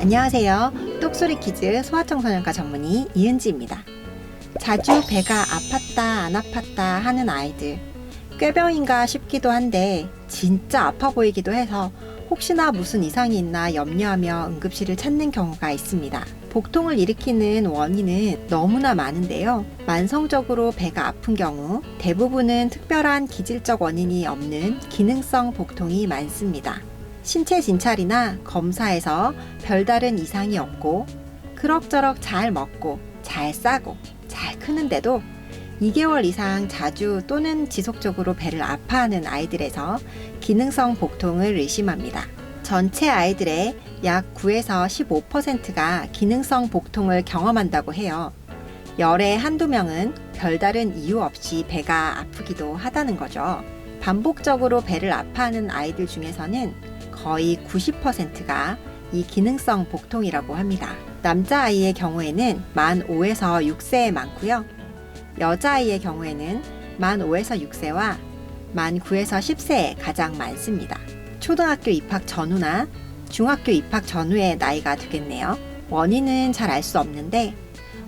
안녕하세요. 똑소리 키즈 소아청소년과 전문의 이은지입니다. 자주 배가 아팠다 안 아팠다 하는 아이들, 꾀병인가 싶기도 한데 진짜 아파 보이기도 해서 혹시나 무슨 이상이 있나 염려하며 응급실을 찾는 경우가 있습니다. 복통을 일으키는 원인은 너무나 많은데요. 만성적으로 배가 아픈 경우 대부분은 특별한 기질적 원인이 없는 기능성 복통이 많습니다. 신체 진찰이나 검사에서 별다른 이상이 없고 그럭저럭 잘 먹고 잘 싸고 잘 크는데도 2개월 이상 자주 또는 지속적으로 배를 아파하는 아이들에서 기능성 복통을 의심합니다. 전체 아이들의 약 9에서 15%가 기능성 복통을 경험한다고 해요. 열의 한두 명은 별다른 이유 없이 배가 아프기도 하다는 거죠. 반복적으로 배를 아파하는 아이들 중에서는 거의 90%가 이 기능성 복통이라고 합니다. 남자아이의 경우에는 만 5에서 6세에 많고요. 여자아이의 경우에는 만 5에서 6세와 만 9에서 10세에 가장 많습니다. 초등학교 입학 전후나 중학교 입학 전후의 나이가 되겠네요. 원인은 잘 알 수 없는데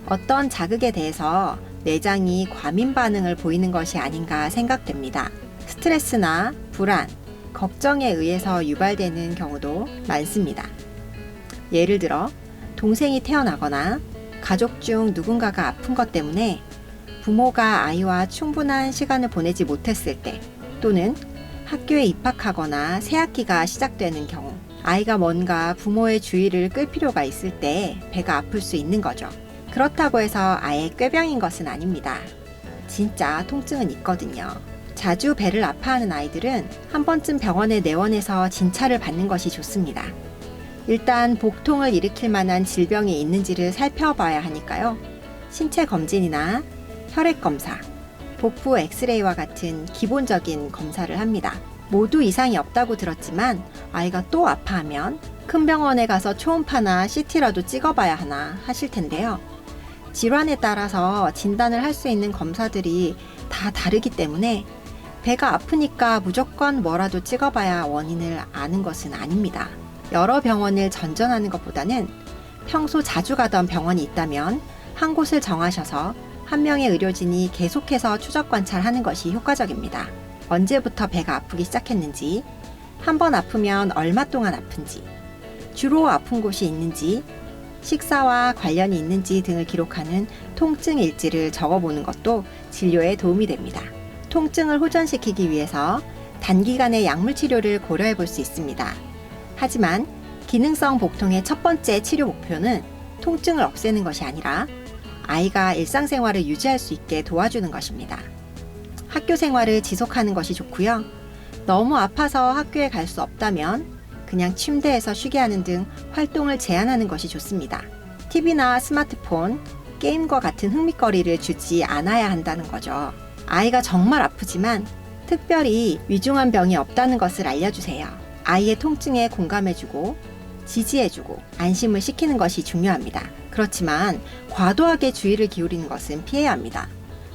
어떤 자극에 대해서 내장이 과민 반응을 보이는 것이 아닌가 생각됩니다. 스트레스나 불안, 걱정에 의해서 유발되는 경우도 많습니다. 예를 들어 동생이 태어나거나 가족 중 누군가가 아픈 것 때문에 부모가 아이와 충분한 시간을 보내지 못했을 때, 또는 학교에 입학하거나 새학기가 시작되는 경우, 아이가 뭔가 부모의 주의를 끌 필요가 있을 때 배가 아플 수 있는 거죠. 그렇다고 해서 아예 꾀병인 것은 아닙니다. 진짜 통증은 있거든요. 자주 배를 아파하는 아이들은 한 번쯤 병원에 내원해서 진찰을 받는 것이 좋습니다. 일단 복통을 일으킬 만한 질병이 있는지를 살펴봐야 하니까요. 신체 검진이나 혈액 검사, 복부 엑스레이와 같은 기본적인 검사를 합니다. 모두 이상이 없다고 들었지만 아이가 또 아파하면 큰 병원에 가서 초음파나 CT라도 찍어봐야 하나 하실 텐데요. 질환에 따라서 진단을 할 수 있는 검사들이 다 다르기 때문에 배가 아프니까 무조건 뭐라도 찍어봐야 원인을 아는 것은 아닙니다. 여러 병원을 전전하는 것보다는 평소 자주 가던 병원이 있다면 한 곳을 정하셔서 한 명의 의료진이 계속해서 추적 관찰하는 것이 효과적입니다. 언제부터 배가 아프기 시작했는지, 한 번 아프면 얼마 동안 아픈지, 주로 아픈 곳이 있는지, 식사와 관련이 있는지 등을 기록하는 통증 일지를 적어보는 것도 진료에 도움이 됩니다. 통증을 호전시키기 위해서 단기간의 약물 치료를 고려해 볼 수 있습니다. 하지만 기능성 복통의 첫 번째 치료 목표는 통증을 없애는 것이 아니라 아이가 일상생활을 유지할 수 있게 도와주는 것입니다. 학교 생활을 지속하는 것이 좋고요. 너무 아파서 학교에 갈 수 없다면 그냥 침대에서 쉬게 하는 등 활동을 제한하는 것이 좋습니다. TV나 스마트폰, 게임과 같은 흥미거리를 주지 않아야 한다는 거죠. 아이가 정말 아프지만 특별히 위중한 병이 없다는 것을 알려주세요. 아이의 통증에 공감해주고 지지해주고 안심을 시키는 것이 중요합니다. 그렇지만 과도하게 주의를 기울이는 것은 피해야 합니다.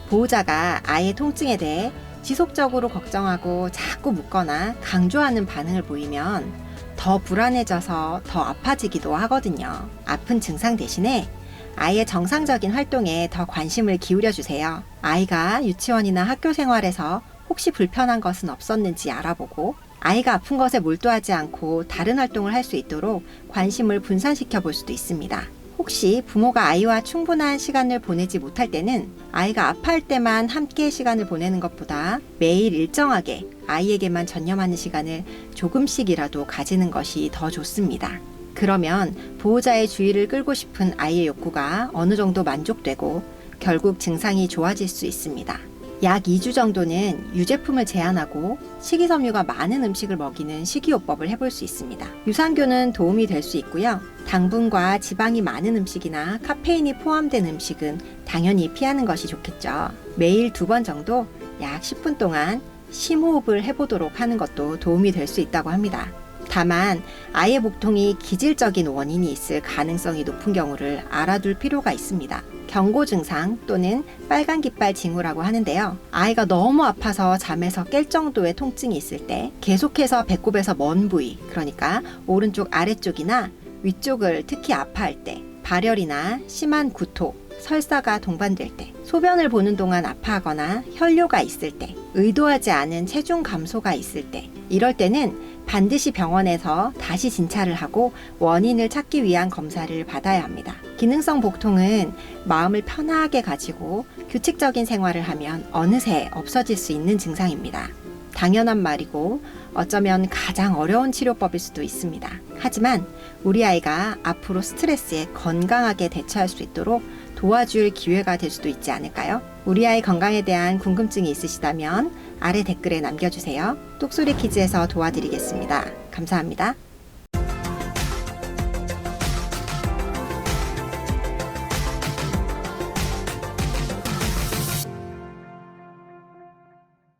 보호자가 아이의 통증에 대해 지속적으로 걱정하고 자꾸 묻거나 강조하는 반응을 보이면 더 불안해져서 더 아파지기도 하거든요. 아픈 증상 대신에 아이의 정상적인 활동에 더 관심을 기울여 주세요. 아이가 유치원이나 학교 생활에서 혹시 불편한 것은 없었는지 알아보고 아이가 아픈 것에 몰두하지 않고 다른 활동을 할 수 있도록 관심을 분산시켜 볼 수도 있습니다. 혹시 부모가 아이와 충분한 시간을 보내지 못할 때는 아이가 아파할 때만 함께 시간을 보내는 것보다 매일 일정하게 아이에게만 전념하는 시간을 조금씩이라도 가지는 것이 더 좋습니다. 그러면 보호자의 주의를 끌고 싶은 아이의 욕구가 어느 정도 만족되고 결국 증상이 좋아질 수 있습니다. 약 2주 정도는 유제품을 제한하고 식이섬유가 많은 음식을 먹이는 식이요법을 해볼 수 있습니다. 유산균은 도움이 될 수 있고요. 당분과 지방이 많은 음식이나 카페인이 포함된 음식은 당연히 피하는 것이 좋겠죠. 매일 2번 정도 약 10분 동안 심호흡을 해보도록 하는 것도 도움이 될 수 있다고 합니다. 다만 아이의 복통이 기질적인 원인이 있을 가능성이 높은 경우를 알아둘 필요가 있습니다. 경고 증상 또는 빨간 깃발 징후라고 하는데요. 아이가 너무 아파서 잠에서 깰 정도의 통증이 있을 때 계속해서 배꼽에서 먼 부위, 그러니까 오른쪽 아래쪽이나 위쪽을 특히 아파할 때, 발열이나 심한 구토, 설사가 동반될 때, 소변을 보는 동안 아파하거나 혈뇨가 있을 때, 의도하지 않은 체중 감소가 있을 때, 이럴 때는 반드시 병원에서 다시 진찰을 하고 원인을 찾기 위한 검사를 받아야 합니다. 기능성 복통은 마음을 편하게 가지고 규칙적인 생활을 하면 어느새 없어질 수 있는 증상입니다. 당연한 말이고 어쩌면 가장 어려운 치료법일 수도 있습니다. 하지만 우리 아이가 앞으로 스트레스에 건강하게 대처할 수 있도록 도와줄 기회가 될 수도 있지 않을까요? 우리 아이 건강에 대한 궁금증이 있으시다면 아래 댓글에 남겨주세요. 똑소리 키즈에서 도와드리겠습니다. 감사합니다.